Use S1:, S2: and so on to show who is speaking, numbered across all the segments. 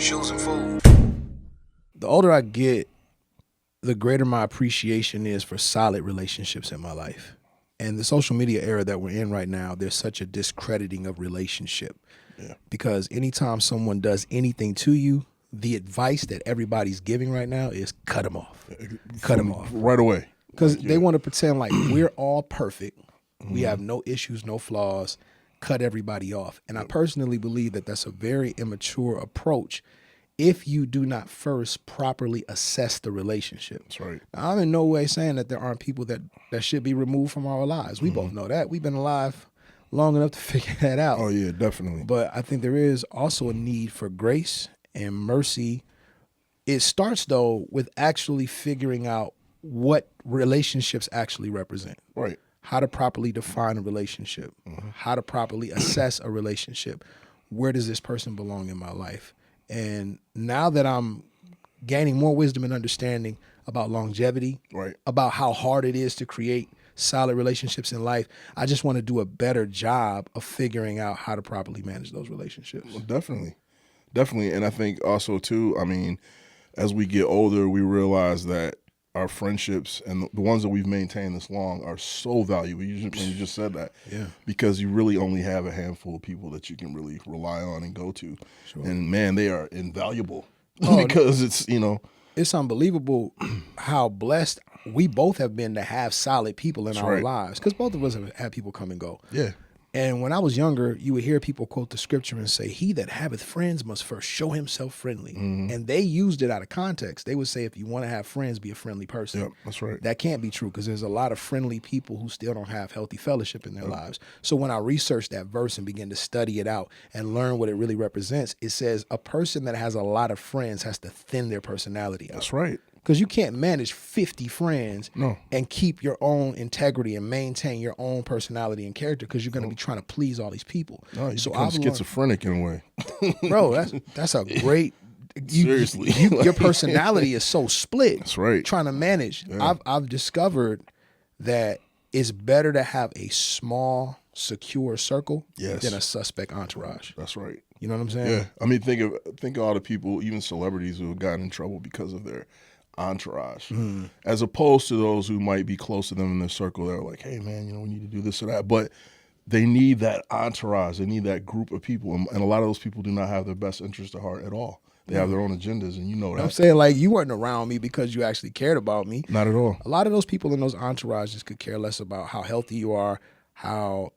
S1: shoes and food.
S2: The older I get, the greater my appreciation is for solid relationships in my life. And the social media era that we're in right now, there's such a discrediting of relationship.
S3: Yeah.
S2: Because anytime someone does anything to you, the advice that everybody's giving right now is cut them off. Cut them off.
S3: Right away.
S2: Because they want to pretend like we're all perfect. We have no issues, no flaws. Cut everybody off. And I personally believe that that's a very immature approach if you do not first properly assess the relationship.
S3: That's right.
S2: Now, I'm in no way saying that there aren't people that should be removed from our lives. We both know that. We've been alive long enough to figure that out.
S3: Oh, yeah, definitely.
S2: But I think there is also a need for grace and mercy. It starts, though, with actually figuring out what relationships actually represent.
S3: Right.
S2: How to properly define a relationship, how to properly assess a relationship. Where does this person belong in my life? And now that I'm gaining more wisdom and understanding about longevity,
S3: Right.
S2: about how hard it is to create solid relationships in life, I just want to do a better job of figuring out how to properly manage those relationships.
S3: Well, definitely. And I think also, too, I mean, as we get older, we realize that our friendships and the ones that we've maintained this long are so valuable. You just said that.
S2: Yeah.
S3: Because you really only have a handful of people that you can really rely on and go to.
S2: Sure.
S3: And, man, they are invaluable
S2: Oh,
S3: because it's,
S2: It's unbelievable how blessed we both have been to have solid people in our
S3: right.
S2: lives, because both of us have had people come and go.
S3: Yeah.
S2: And when I was younger, you would hear people quote the scripture and say, "He that haveth friends must first show himself friendly." And they used it out of context. They would say, if you want to have friends, be a friendly person.
S3: Yep, that's right.
S2: That can't be true, because there's a lot of friendly people who still don't have healthy fellowship in their lives. So when I researched that verse and began to study it out and learn what it really represents, it says a person that has a lot of friends has to thin their personality out.
S3: That's right.
S2: Because you can't manage 50 friends
S3: No.
S2: and keep your own integrity and maintain your own personality and character, because you're going to be trying to please all these people.
S3: No, you
S2: So
S3: become
S2: I've learned-
S3: schizophrenic in a way.
S2: bro, that's a great.
S3: Seriously.
S2: Your personality is so split.
S3: That's right.
S2: Trying to manage.
S3: Yeah.
S2: I've discovered that it's better to have a small, secure circle
S3: Yes.
S2: than a suspect entourage.
S3: That's right.
S2: You know what I'm saying?
S3: Yeah. I mean, think of all the people, even celebrities, who have gotten in trouble because of their entourage, as opposed to those who might be close to them in their circle. They're like, hey, man, we need to do this or that. But they need that entourage. They need that group of people. And a lot of those people do not have their best interest at heart at all. They have their own agendas, and you know that.
S2: I'm saying, like, you weren't around me because you actually cared about me.
S3: Not at all.
S2: A lot of those people in those entourages could care less about how healthy you are, how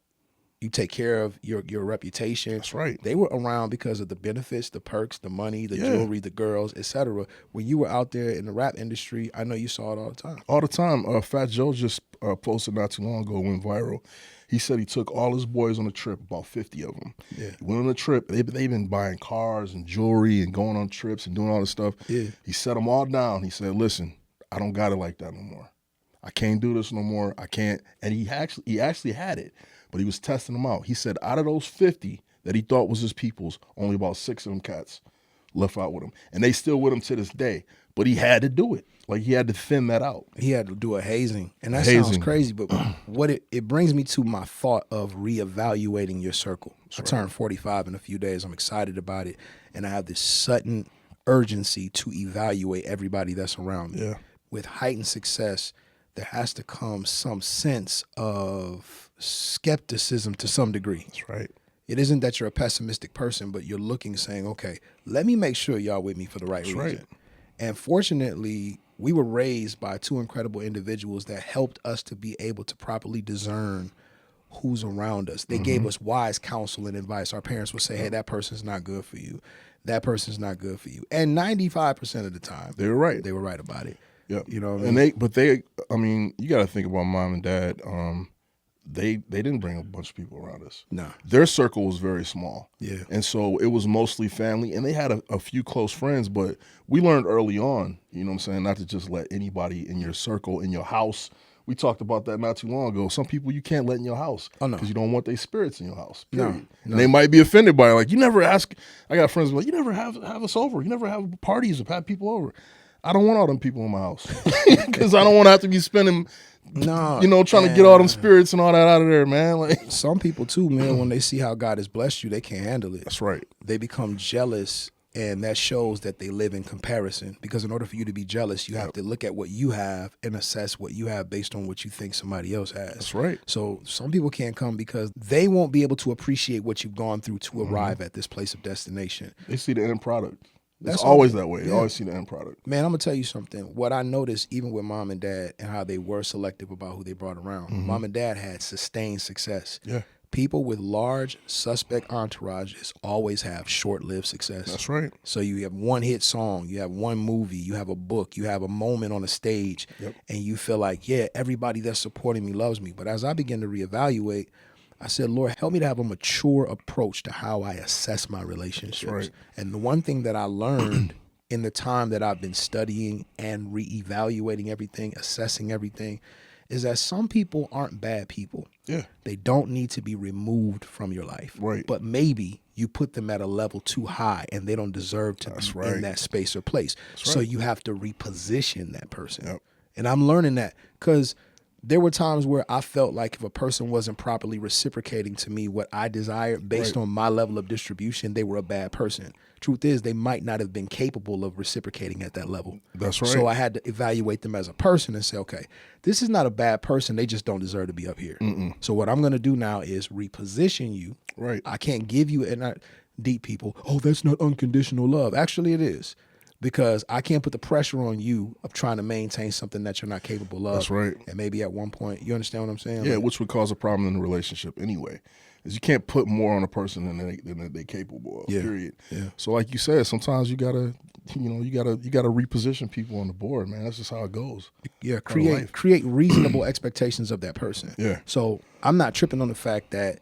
S2: you take care of your reputation.
S3: That's right.
S2: They were around because of the benefits, the perks, the money, the jewelry, the girls, etc. When you were out there in the rap industry, I know you saw it all the time.
S3: All the time. Fat Joe just posted not too long ago, went viral. He said he took all his boys on a trip, about 50 of them.
S2: Yeah.
S3: He went on a trip. They've been buying cars and jewelry and going on trips and doing all this stuff.
S2: Yeah.
S3: He set them all down. He said, listen, I don't got it like that no more. I can't do this no more. I can't. And he actually had it, but he was testing them out. He said out of those 50 that he thought was his people's, only about 6 of them cats left out with him. And they still with him to this day. But he had to do it. Like, he had to thin that out.
S2: He had to do a hazing. And that sounds crazy, but what it brings me to my thought of reevaluating your circle. I turned 45 in a few days. I'm excited about it. And I have this sudden urgency to evaluate everybody that's around me.
S3: Yeah.
S2: With heightened success, there has to come some sense of skepticism to some degree.
S3: That's right.
S2: It isn't that you're a pessimistic person, but you're looking, saying, okay, let me make sure y'all with me for the right reason.
S3: Right.
S2: And fortunately, we were raised by two incredible individuals that helped us to be able to properly discern who's around us. They gave us wise counsel and advice. Our parents would say, hey, that person's not good for you. That person's not good for you. And 95% of the time,
S3: They were right.
S2: they were right about it.
S3: Yeah.
S2: You know what I mean?
S3: And you got to think about mom and dad. They didn't bring a bunch of people around us.
S2: No.
S3: Their circle was very small.
S2: Yeah.
S3: And so it was mostly family, and they had a few close friends, but we learned early on, you know what I'm saying, not to just let anybody in your circle, in your house. We talked about that not too long ago. Some people you can't let in your house because you don't want their spirits in your house. Period.
S2: No.
S3: And they might be offended by it. Like, you never ask. I got friends like, you never have us over. You never have parties or have people over. I don't want all them people in my house because I don't want to have to be spending, trying to get all them spirits and all that out of there, man. Like,
S2: some people too, man, when they see how God has blessed you, they can't handle it.
S3: that's right.
S2: They become jealous And that shows that they live in comparison, because in order for you to be jealous, you have to look at what you have and assess what you have based on what you think somebody else has.
S3: That's right.
S2: So some people can't come because they won't be able to appreciate what you've gone through to arrive at this place of destination.
S3: They see the end product.
S2: That's
S3: It's always
S2: all.
S3: that way. They
S2: Yeah.
S3: always see the end product.
S2: Man, I'm going to tell you something. What I noticed, even with mom and dad and how they were selective about who they brought around, mom and dad had sustained success.
S3: Yeah.
S2: People with large suspect entourages always have short-lived success.
S3: That's right.
S2: So you have one hit song, you have one movie, you have a book, you have a moment on a stage, and you feel like, yeah, everybody that's supporting me loves me. But as I begin to reevaluate, I said, Lord, help me to have a mature approach to how I assess my relationships.
S3: Right.
S2: And the one thing that I learned in the time that I've been studying and reevaluating everything, assessing everything, is that some people aren't bad people.
S3: Yeah.
S2: They don't need to be removed from your life.
S3: Right.
S2: But maybe you put them at a level too high and they don't deserve to be in that space or place. So you have to reposition that person.
S3: Yep.
S2: And I'm learning that because there were times where I felt like if a person wasn't properly reciprocating to me what I desired based on my level of distribution, they were a bad person. Truth is, they might not have been capable of reciprocating at that level.
S3: That's right.
S2: So I had to evaluate them as a person and say, okay, this is not a bad person. They just don't deserve to be up here. So what I'm going to do now is reposition you.
S3: Right.
S2: I can't give you, and not deep people, oh, that's not unconditional love. Actually, it is. Because I can't put the pressure on you of trying to maintain something that you're not capable of.
S3: That's right.
S2: And maybe at one point, you understand what I'm saying?
S3: Yeah,
S2: Like,
S3: which would cause a problem in the relationship anyway. Is you can't put more on a person than they're capable of.
S2: Yeah.
S3: Period.
S2: Yeah.
S3: So like you said, sometimes you gotta reposition people on the board, man. That's just how it goes.
S2: yeah,
S3: life.
S2: create reasonable expectations of that person.
S3: Yeah.
S2: So I'm not tripping on the fact that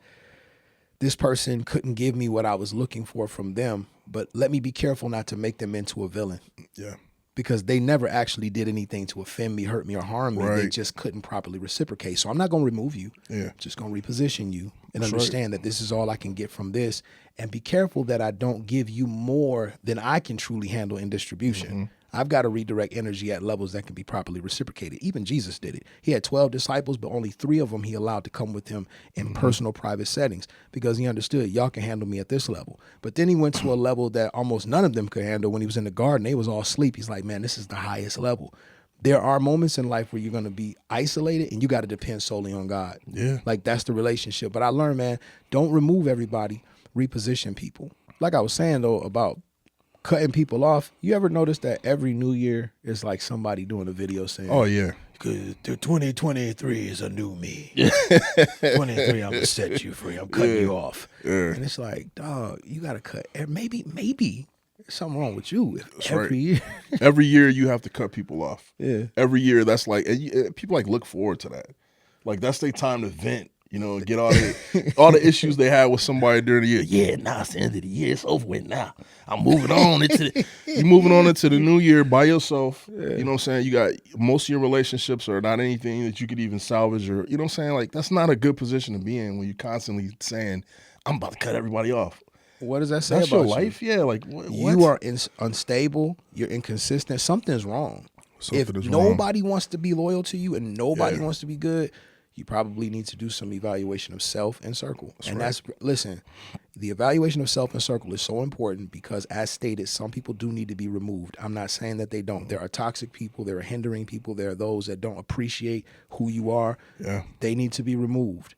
S2: this person couldn't give me what I was looking for from them, but let me be careful not to make them into a villain.
S3: Yeah.
S2: Because they never actually did anything to offend me, hurt me, or harm me. They
S3: Right.
S2: just couldn't properly reciprocate. So I'm not going to remove you.
S3: Yeah.
S2: I'm just going to reposition you and
S3: That's
S2: understand that this is all I can get from this. And be careful that I don't give you more than I can truly handle in distribution. I've got to redirect energy at levels that can be properly reciprocated. Even Jesus did it. He had 12 disciples, but only 3 of them he allowed to come with him in personal, private settings because he understood y'all can handle me at this level. But then he went to a level that almost none of them could handle. When he was in the garden, they was all asleep. He's like, man, this is the highest level. There are moments in life where you're going to be isolated and you got to depend solely on God.
S3: Yeah.
S2: Like that's the relationship. But I learned, man, don't remove everybody, reposition people. Like I was saying though about cutting people off. You ever notice that every new year is like somebody doing a video saying,
S3: Oh yeah.
S2: "Cause 2023 is a new me. 23, I'm gonna set you free. I'm cutting you off."
S3: Yeah.
S2: And it's like, dog, you gotta cut. Maybe there's something wrong with you.
S3: That's
S2: Every
S3: right.
S2: year,
S3: Every year you have to cut people off.
S2: Yeah.
S3: Every year that's like, and people like look forward to that. Like that's their time to vent. You know, get all the issues they had with somebody during the year. Yeah, now it's the end of the year. It's over with now. I'm moving on you're moving on into the new year by yourself. You know what I'm saying? You got most of your relationships are not anything that you could even salvage or, you know what I'm saying? Like that's not a good position to be in when you're constantly saying, I'm about to cut everybody off.
S2: what does that say
S3: That's
S2: about
S3: your life? Yeah. Like what?
S2: You are unstable. You're inconsistent. Something's wrong.
S3: Something
S2: If
S3: is wrong.
S2: nobody wants to be loyal to you and nobody
S3: Yeah.
S2: wants to be good, you probably need to do some evaluation of self and circle. Listen, the evaluation of self and circle is so important because as stated, some people do need to be removed. I'm not saying that they don't. There are toxic people. There are hindering people. There are those that don't appreciate who you are.
S3: Yeah.
S2: They need to be removed.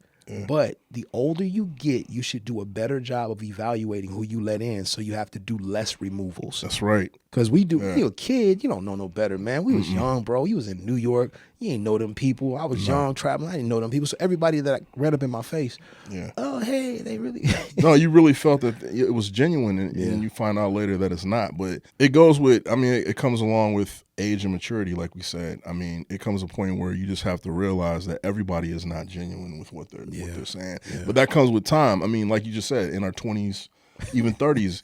S2: But the older you get, you should do a better job of evaluating who you let in so you have to do less removals.
S3: That's right.
S2: Because we do, you're a kid, you don't know no better, man. We was young, bro. You was in New York. You ain't know them people. I was young, traveling. I didn't know them people. So everybody that read up in my face,
S3: Yeah.
S2: oh, hey, they really.
S3: No, you really felt that it was genuine, and you find out later that it's not. But it goes with, I mean, it comes along with age and maturity, like we said. I mean, it comes a point where you just have to realize that everybody is not genuine with what they're saying. But that comes with time. I mean, like you just said, in our 20s, even 30s,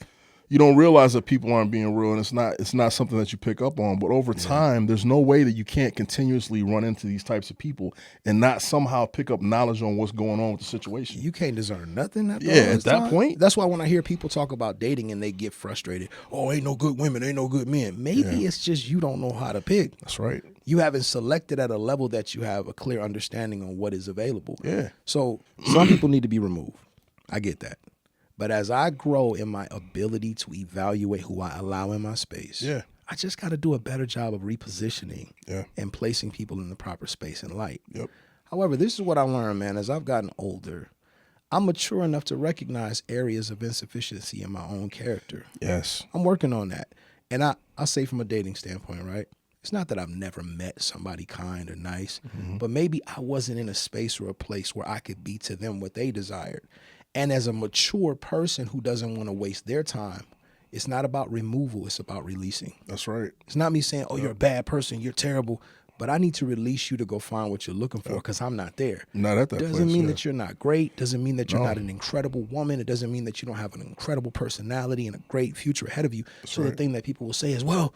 S3: you don't realize that people aren't being real, and it's not something that you pick up on. But over time, there's no way that you can't continuously run into these types of people and not somehow pick up knowledge on what's going on with the situation.
S2: You can't discern nothing at
S3: that point.
S2: That's why when I hear people talk about dating and they get frustrated, oh, ain't no good women, ain't no good men. Maybe it's just you don't know how to pick.
S3: That's right.
S2: You haven't selected at a level that you have a clear understanding on what is available.
S3: Yeah.
S2: So some people need to be removed. I get that. But as I grow in my ability to evaluate who I allow in my space,
S3: Yeah.
S2: I just got to do a better job of repositioning
S3: Yeah.
S2: and placing people in the proper space and light.
S3: Yep.
S2: However, this is what I learned, man. As I've gotten older, I'm mature enough to recognize areas of insufficiency in my own character.
S3: Yes.
S2: I'm working on that. And I'll say from a dating standpoint, right? It's not that I've never met somebody kind or nice, but maybe I wasn't in a space or a place where I could be to them what they desired. And as a mature person who doesn't want to waste their time, it's not about removal, it's about releasing.
S3: That's right.
S2: It's not me saying, oh, you're a bad person, you're terrible, but I need to release you to go find what you're looking for because I'm not there.
S3: Not at that place.
S2: Doesn't mean that you're not great. Doesn't mean that you're not an incredible woman. It doesn't mean that you don't have an incredible personality and a great future ahead of you. So the thing that people will say is, well,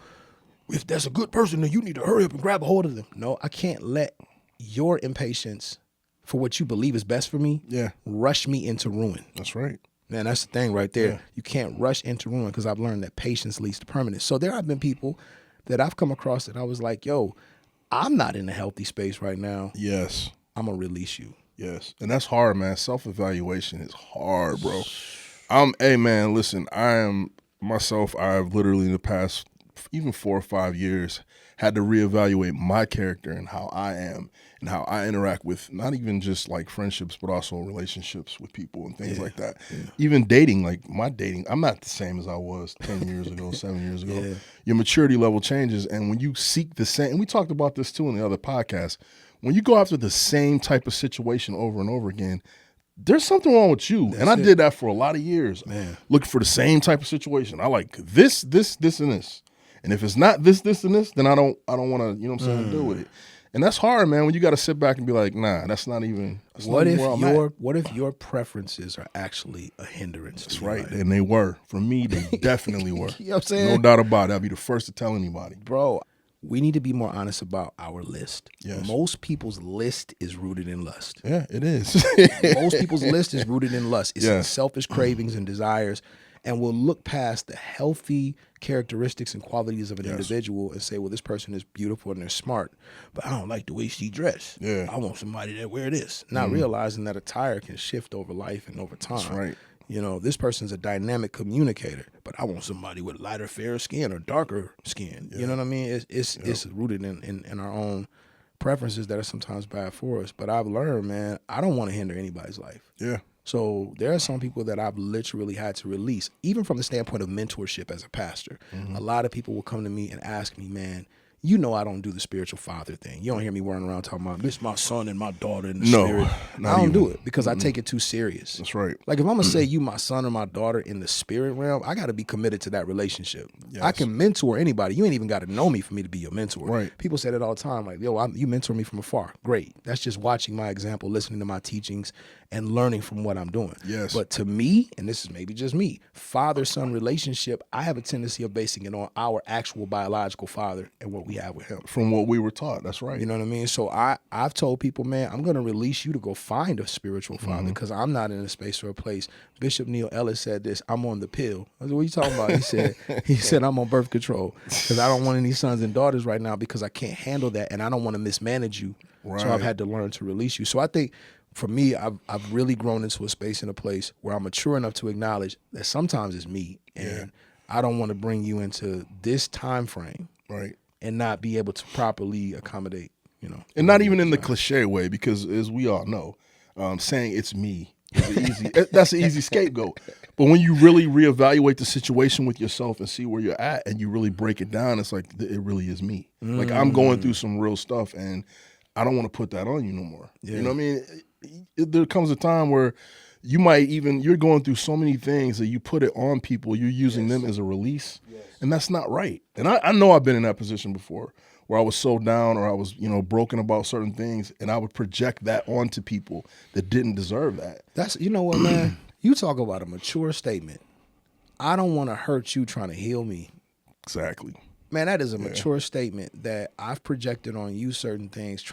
S2: if that's a good person, then you need to hurry up and grab a hold of them. No, I can't let your impatience for what you believe is best for me rush me into ruin.
S3: That's right.
S2: Man, that's the thing right there.
S3: Yeah.
S2: You can't rush into ruin because I've learned that patience leads to permanence. So there have been people that I've come across that I was like, yo, I'm not in a healthy space right now.
S3: Yes.
S2: I'm going to release you.
S3: Yes. And that's hard, man. Self-evaluation is hard, bro. Hey, man, listen, I've literally in the past even 4 or 5 years had to reevaluate my character and how I am and how I interact with not even just like friendships, but also relationships with people and things like that. Yeah. Even dating, like my dating, I'm not the same as I was 10 years ago, 7 years ago. Yeah. Your maturity level changes. And when you seek the same, and we talked about this too in the other podcast, when you go after the same type of situation over and over again, there's something wrong with you. And I did that for a lot of years, man. Looking for the same type of situation. I like this, and this. And if it's not this, and this, then I don't want to, you know what I'm saying, deal with it. And that's hard, man, when you got to sit back and be like, nah, that's not even
S2: what if your preferences are actually a hindrance?
S3: That's right. Life? And they were. For me, they definitely were.
S2: You know what I'm saying?
S3: No doubt about it. I'll be the first to tell anybody.
S2: Bro, we need to be more honest about our list.
S3: Yes.
S2: Most people's list is rooted in lust.
S3: Yeah, it is.
S2: Most people's list is rooted in lust. It's in selfish cravings and desires. And we'll look past the healthy characteristics and qualities of an individual and say, well, this person is beautiful and they're smart, but I don't like the way she dressed.
S3: Yeah.
S2: I want somebody that wear this. Not realizing that attire can shift over life and over time.
S3: That's right.
S2: You know, this person's a dynamic communicator, but I want somebody with lighter, fairer skin or darker skin. Yeah. You know what I mean? It's rooted in our own preferences that are sometimes bad for us. But I've learned, man, I don't want to hinder anybody's life.
S3: Yeah.
S2: So there are some people that I've literally had to release, even from the standpoint of mentorship as a pastor. A lot of people will come to me and ask me, man, you know I don't do the spiritual father thing. You don't hear me running around talking about, this is my son and my daughter in the spirit. I don't do it because I take it too serious.
S3: That's right.
S2: Like if I'm going to say you my son or my daughter in the spirit realm, I got to be committed to that relationship. Yes. I can mentor anybody. You ain't even got to know me for me to be your mentor.
S3: Right.
S2: People say that all the time, like, yo, you mentor me from afar. Great. That's just watching my example, listening to my teachings, and learning from what I'm doing.
S3: Yes.
S2: But to me, and this is maybe just me, father-son relationship, I have a tendency of basing it on our actual biological father and what we have with him.
S3: From what we were taught. That's right.
S2: You know what I mean? So I've told people, man, I'm going to release you to go find a spiritual father because I'm not in a space or a place. Bishop Neil Ellis said this, I'm on the pill. I said, what are you talking about? He said, I'm on birth control because I don't want any sons and daughters right now because I can't handle that and I don't want to mismanage you. Right. So I've had to learn to release you. So I think for me, I've really grown into a space and a place where I'm mature enough to acknowledge that sometimes it's me and I don't want to bring you into this time frame.
S3: Right.
S2: And not be able to properly accommodate, you know.
S3: And not even in the cliche way, because as we all know, saying it's me is that's an easy scapegoat. But when you really reevaluate the situation with yourself and see where you're at and you really break it down, it's like, it really is me. Like I'm going through some real stuff and I don't want to put that on you no more. Yeah. You know what I mean? There comes a time where you're going through so many things that you put it on people, you're using them as a release. Yes. And that's not right. And I know I've been in that position before where I was so down or I was, broken about certain things and I would project that onto people that didn't deserve that.
S2: That's, you know what, man? You talk about a mature statement. I don't want to hurt you trying to heal me.
S3: Exactly.
S2: Man, that is a mature statement that I've projected on you certain things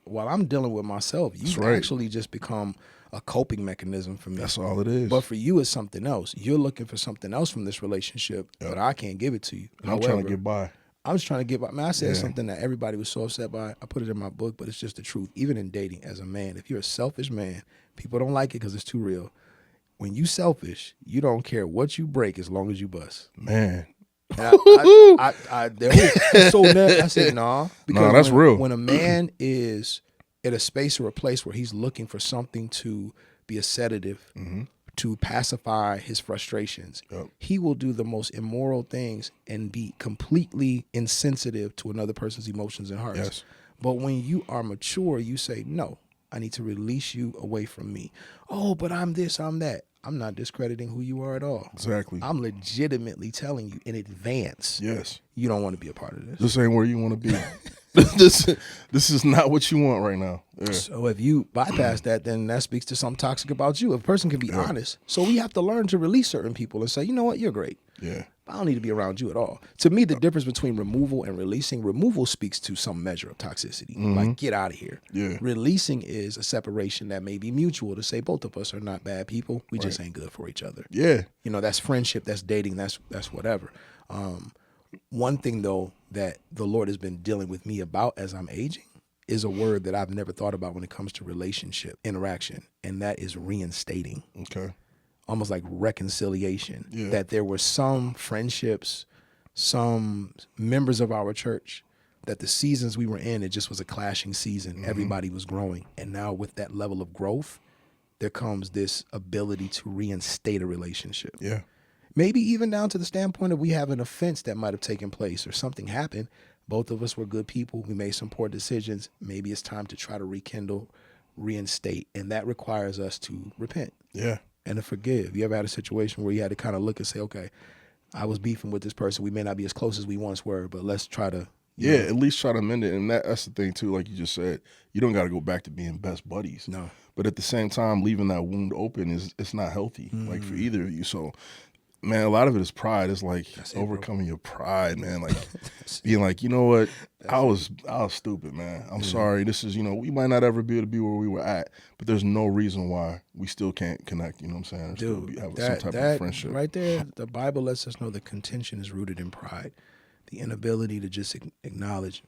S2: while I'm dealing with myself, you've actually just become a coping mechanism for me.
S3: That's all it is.
S2: But for you, it's something else. You're looking for something else from this relationship, but I can't give it to you.
S3: And I'm trying to get by.
S2: I'm just trying to get by. Man, I said something that everybody was so upset by. I put it in my book, but it's just the truth. Even in dating as a man, if you're a selfish man, people don't like it because it's too real. when you selfish, you don't care what you break as long as you bust.
S3: Man.
S2: And I said, nah. Because
S3: that's real.
S2: When a man is at a space or a place where he's looking for something to be a sedative, to pacify his frustrations, he will do the most immoral things and be completely insensitive to another person's emotions and hearts.
S3: Yes.
S2: But when you are mature, you say, no, I need to release you away from me. Oh, but I'm this, I'm that. I'm not discrediting who you are at all.
S3: Exactly.
S2: I'm legitimately telling you in advance.
S3: Yes.
S2: You don't want to be a part of this.
S3: This ain't where you want to be. This is not what you want right now. Yeah.
S2: So if you bypass that, then that speaks to something toxic about you. If a person can be honest. So we have to learn to release certain people and say, you know what, you're great.
S3: Yeah.
S2: I don't need to be around you at all. To me, the difference between removal and releasing, removal speaks to some measure of toxicity. Like, get out of here.
S3: Yeah.
S2: Releasing is a separation that may be mutual to say both of us are not bad people. We just ain't good for each other.
S3: Yeah.
S2: You know, that's friendship, that's dating, that's whatever. One thing, though, that the Lord has been dealing with me about as I'm aging is a word that I've never thought about when it comes to relationship interaction, and that is reinstating.
S3: Okay.
S2: Almost like reconciliation.
S3: Yeah.
S2: That there were some friendships, some members of our church, that the seasons we were in, it just was a clashing season. Everybody was growing. And now with that level of growth, there comes this ability to reinstate a relationship.
S3: Yeah.
S2: Maybe even down to the standpoint of we have an offense that might have taken place or something happened. Both of us were good people. We made some poor decisions. Maybe it's time to try to rekindle, reinstate. And that requires us to repent.
S3: Yeah.
S2: And to forgive. You ever had a situation where you had to kind of look and say, okay, I was beefing with this person. We may not be as close as we once were, but let's try to.
S3: Yeah, at least try to mend it. And that's the thing, too, like you just said. You don't got to go back to being best buddies.
S2: No.
S3: But at the same time, leaving that wound open it's not healthy, like for either of you. So, man, a lot of it is pride. It's like overcoming your pride, man. Like being like, you know what? I was stupid, man. I'm sorry. This is, we might not ever be able to be where we were at, but there's no reason why we still can't connect. You know what I'm saying?
S2: Dude,
S3: have some type of friendship.
S2: Right there, the Bible lets us know the contention is rooted in pride. The inability to just acknowledge,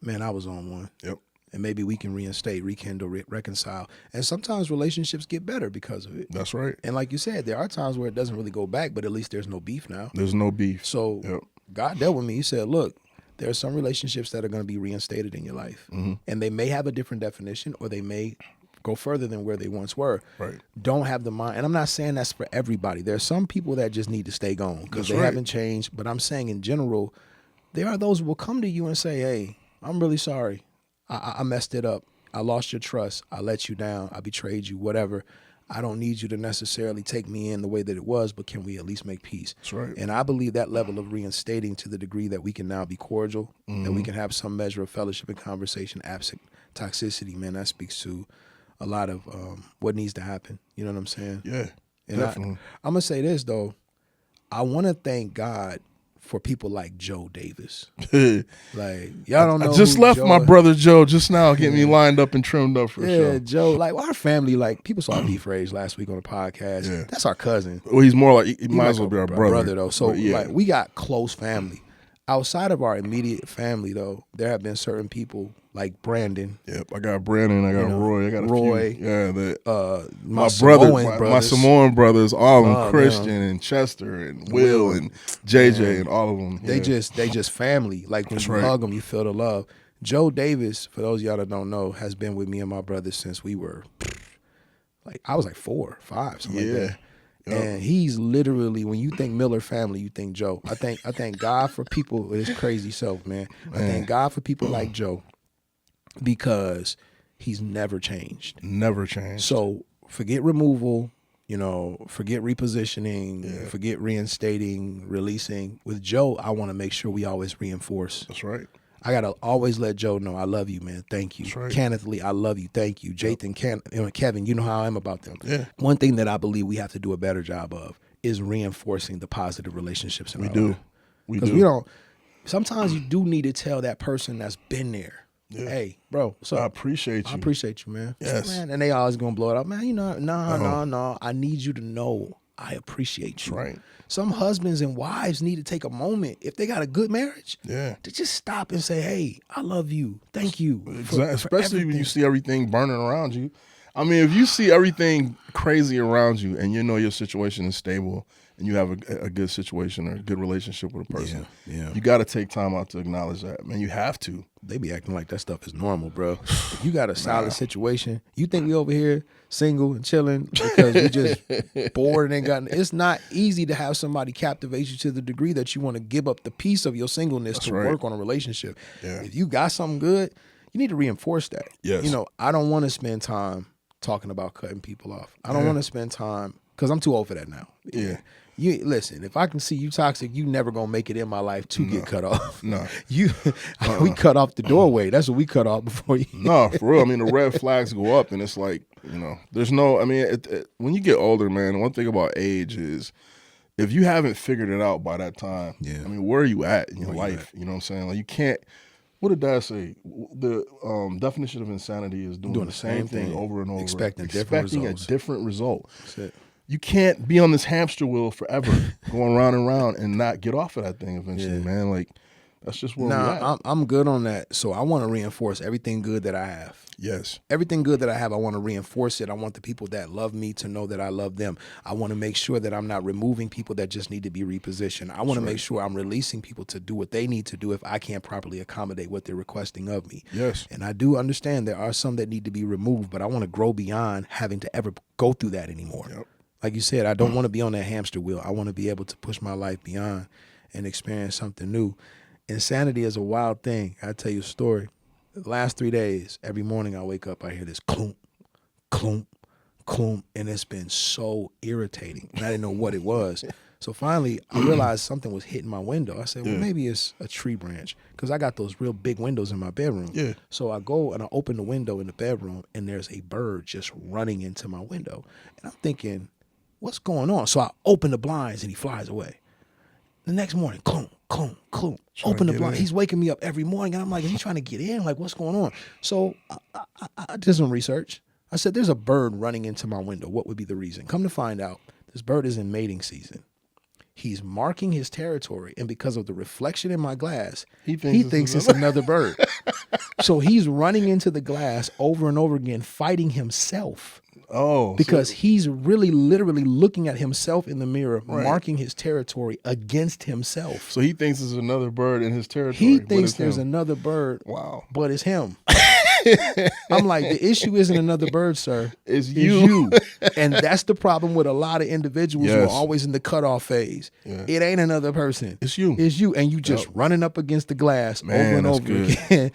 S2: man, I was on one.
S3: Yep.
S2: And maybe we can reinstate, rekindle, reconcile. And sometimes relationships get better because of it.
S3: That's right.
S2: And like you said, there are times where it doesn't really go back, but at least there's no beef now.
S3: There's no beef.
S2: So God dealt with me. He said, look, there are some relationships that are going to be reinstated in your life. And they may have a different definition or they may go further than where they once were.
S3: Right.
S2: Don't have the mind. And I'm not saying that's for everybody. There are some people that just need to stay gone because they haven't changed. But I'm saying in general, there are those who will come to you and say, hey, I'm really sorry. I messed it up. I lost your trust. I let you down. I betrayed you, whatever. I don't need you to necessarily take me in the way that it was, but can we at least make peace?
S3: That's right.
S2: And I believe that level of reinstating to the degree that we can now be cordial, that we can have some measure of fellowship and conversation, absent toxicity, man, that speaks to a lot of what needs to happen. You know what I'm saying?
S3: Yeah,
S2: and
S3: definitely.
S2: I'm going to say this, though. I want to thank God for people like Joe Davis. Like, y'all don't know.
S3: I just left
S2: Joe,
S3: my brother Joe just now, getting me lined up and trimmed up for a show.
S2: Yeah, Joe, like our family, like people saw beef rage last week on the podcast.
S3: Yeah.
S2: That's our cousin.
S3: Well, he's more like, he might
S2: like
S3: as well be our brother.
S2: Though. So
S3: But yeah.
S2: like we got close family. Outside of our immediate family, though, there have been certain people like Brandon.
S3: Yep, I got Brandon, I got Roy, I got
S2: Roy,
S3: a few. Yeah,
S2: my
S3: brother,
S2: Samoan
S3: my Samoan brothers, all of them, Christian
S2: them.
S3: and Chester and Will and JJ and all of them.
S2: They just family. Like when you hug them, you feel the love. Joe Davis, for those of y'all that don't know, has been with me and my brother since we were like I was like 4 or 5, something like that. Yep. And he's literally, when you think Miller family, you think Joe. I thank God for people with his crazy self, man. I thank God for people like Joe because he's never changed.
S3: Never changed.
S2: So forget removal, forget repositioning, forget reinstating, releasing. With Joe, I want to make sure we always reinforce.
S3: That's right.
S2: I got to always let Joe know, I love you, man. Thank you.
S3: That's right.
S2: Kenneth Lee, I love you. Thank you. Jathan, Kevin, you know how I am about them.
S3: Yeah.
S2: One thing that I believe we have to do a better job of is reinforcing the positive relationships in our life.
S3: Because
S2: we don't. Sometimes you do need to tell that person that's been there, hey, bro, what's up?
S3: I appreciate you.
S2: I appreciate you, man.
S3: Yes.
S2: Man, and they always going to blow it up. Man, no. I need you to know I appreciate you.
S3: That's right.
S2: Some husbands and wives need to take a moment, if they got a good marriage, to just stop and say, hey, I love you. Thank you.
S3: Exactly. Especially when you see everything burning around you. I mean, if you see everything crazy around you and you know your situation is stable and you have a good situation or a good relationship with a person, you got to take time out to acknowledge that, man. You have to.
S2: They be acting like that stuff is normal, bro. If you got a solid situation, you think we over here single and chilling because we just bored and ain't got. It's not easy to have somebody captivate you to the degree that you want to give up the piece of your singleness to work on a relationship.
S3: Yeah.
S2: If you got something good, you need to reinforce that.
S3: Yes.
S2: You know, I don't want to spend time talking about cutting people off. I don't want to spend time because I'm too old for that now.
S3: Yeah.
S2: You listen, if I can see you toxic, you never gonna make it in my life to get cut off.
S3: No.
S2: We cut off the doorway. That's what we cut off before you.
S3: No, for real. I mean, the red flags go up, and it's like, you know, there's no. I mean, when you get older, man, one thing about age is if you haven't figured it out by that time.
S2: Yeah.
S3: I mean, where are you at in your life? You know what I'm saying? Like, you can't. What did Dad say? The definition of insanity is doing the same thing over and over,
S2: expecting
S3: a different result.
S2: That's it.
S3: You can't be on this hamster wheel forever, going round and round, and not get off of that thing eventually, man. Like, that's just where we're at.
S2: I'm good on that. So I want to reinforce everything good that I have.
S3: Yes.
S2: Everything good that I have, I want to reinforce it. I want the people that love me to know that I love them. I want to make sure that I'm not removing people that just need to be repositioned. I want to make sure I'm releasing people to do what they need to do if I can't properly accommodate what they're requesting of me.
S3: Yes.
S2: And I do understand there are some that need to be removed, but I want to grow beyond having to ever go through that anymore.
S3: Yep.
S2: Like you said, I don't want to be on that hamster wheel. I want to be able to push my life beyond and experience something new. Insanity is a wild thing. I'll tell you a story. The last 3 days, every morning I wake up, I hear this clunk, clunk, clunk, and it's been so irritating. And I didn't know what it was. So finally, I realized something was hitting my window. I said, well, maybe it's a tree branch because I got those real big windows in my bedroom.
S3: Yeah.
S2: So I go and I open the window in the bedroom, and there's a bird just running into my window. And I'm thinking, what's going on? So I open the blinds, and he flies away. The next morning, clunk, clunk, clunk. Open the blind. He's waking me up every morning, and I'm like, is he trying to get in? Like, what's going on? So I did some research. I said, there's a bird running into my window. What would be the reason? Come to find out, this bird is in mating season. He's marking his territory, and because of the reflection in my glass, he thinks it's another bird. So he's running into the glass over and over again, fighting himself.
S3: Oh,
S2: because he's really literally looking at himself in the mirror, marking his territory against himself.
S3: So he thinks there's another bird in his territory.
S2: He thinks there's another bird.
S3: Wow.
S2: But it's him. I'm like, the issue isn't another bird, sir.
S3: It's you.
S2: And that's the problem with a lot of individuals who are always in the cutoff phase. Yeah. It ain't another person.
S3: It's you.
S2: It's you. And you just running up against the glass over and over again.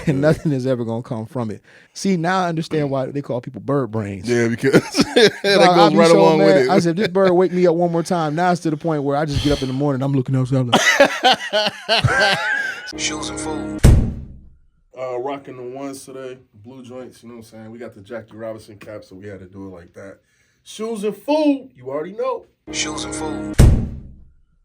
S2: And nothing is ever going to come from it. See, now I understand why they call people bird brains.
S3: Yeah, because that goes right along with it.
S2: I said, this bird wake me up one more time. Now it's to the point where I just get up in the morning, I'm looking outside like
S1: Shoes and food.
S3: Rocking the ones today, blue joints, you know what I'm saying? We got the Jackie Robinson cap, so we had to do it like that. Shoes and food, you already know.
S1: Shoes and food.